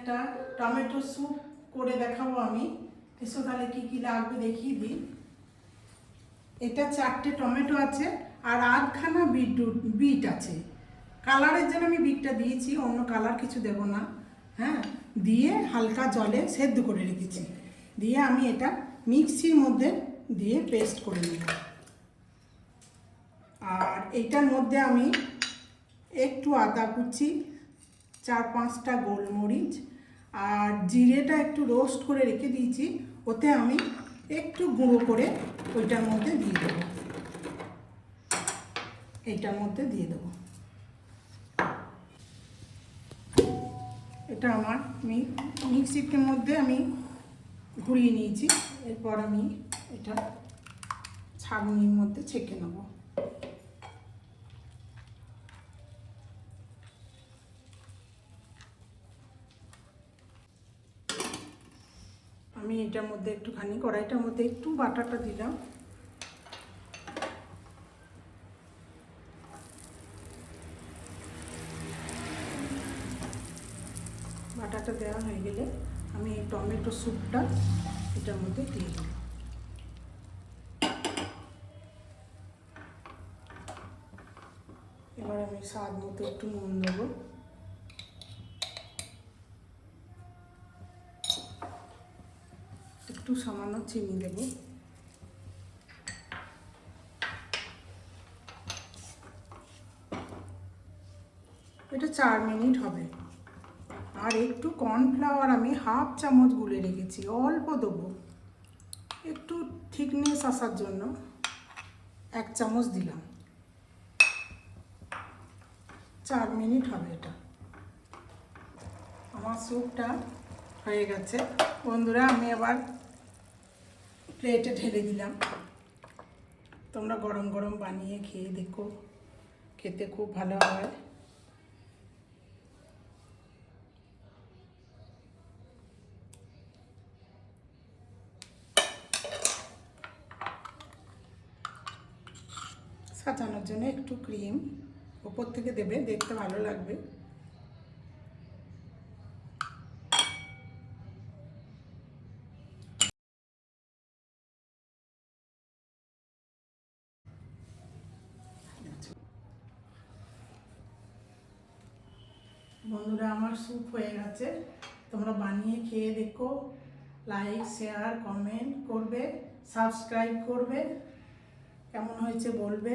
একটা tomato soup করে দেখাবো আমি। এসো তাহলে কি কি লাগবে দেখিয়ে দিই। এটা 4টে টমেটো আছে আর আধখানা বিট আছে। কালারের জন্য আমি বিটটা দিয়েছি, অন্য কালার কিছু দেব না। হ্যাঁ, দিয়ে হালকা জলে সেদ্ধ করে রেখেছি। দিয়ে আমি এটা মিক্সির মধ্যে দিয়ে পেস্ট করে নেব। আর এটার মধ্যে আমি একটু আদা কুচি, 4-5টা গোলমরিচ আর জিরেটা একটু রোস্ট করে রেখে দিয়েছি, ওতে আমি একটু গুঁড়ো করে ওইটার মধ্যে দিয়ে দেবো। এইটার মধ্যে দিয়ে দেবো। এটা আমার মিক্সির মধ্যে আমি ঘুরিয়ে নিয়েছি। এরপর আমি এটা ছাঁকনির মধ্যে ছেঁকে নেব। আমি এটার মধ্যে একটুখানি কড়াইটার মধ্যে একটু বাটারটা দিলাম। বাটারটা দেওয়া হয়ে গেলে আমি এই টমেটো স্যুপটা এটার মধ্যে দিয়ে দেব। এবার আমি স্বাদ মতো একটু নুন দেবো। একটু সামান্য চিনি দেব। এটা 4 মিনিট হবে। আর একটু কর্নফ্লাওয়ার আমি হাফ চামচ গুলে রেখেছি, অল্প দেবো, একটু থিকনেস আসার জন্য 1 চামচ দিলাম। 4 মিনিট হবে এটা। আমার স্যুপটা হয়ে গেছে বন্ধুরা। আমি আবার প্লেটে ঢেলে দিলাম। তোমরা গরম গরম বানিয়ে খেয়ে দেখো, খেতে খুব ভালো হয়। সাজানোর জন্য একটু ক্রিম ওপর থেকে দেবে, দেখতে ভালো লাগবে। বন্ধুরা আমার স্যুপ হয়ে গেছে। তোমরা বানিয়ে খেয়ে দেখো। লাইক, শেয়ার, কমেন্ট করবে, সাবস্ক্রাইব করবে। কেমন হয়েছে বলবে।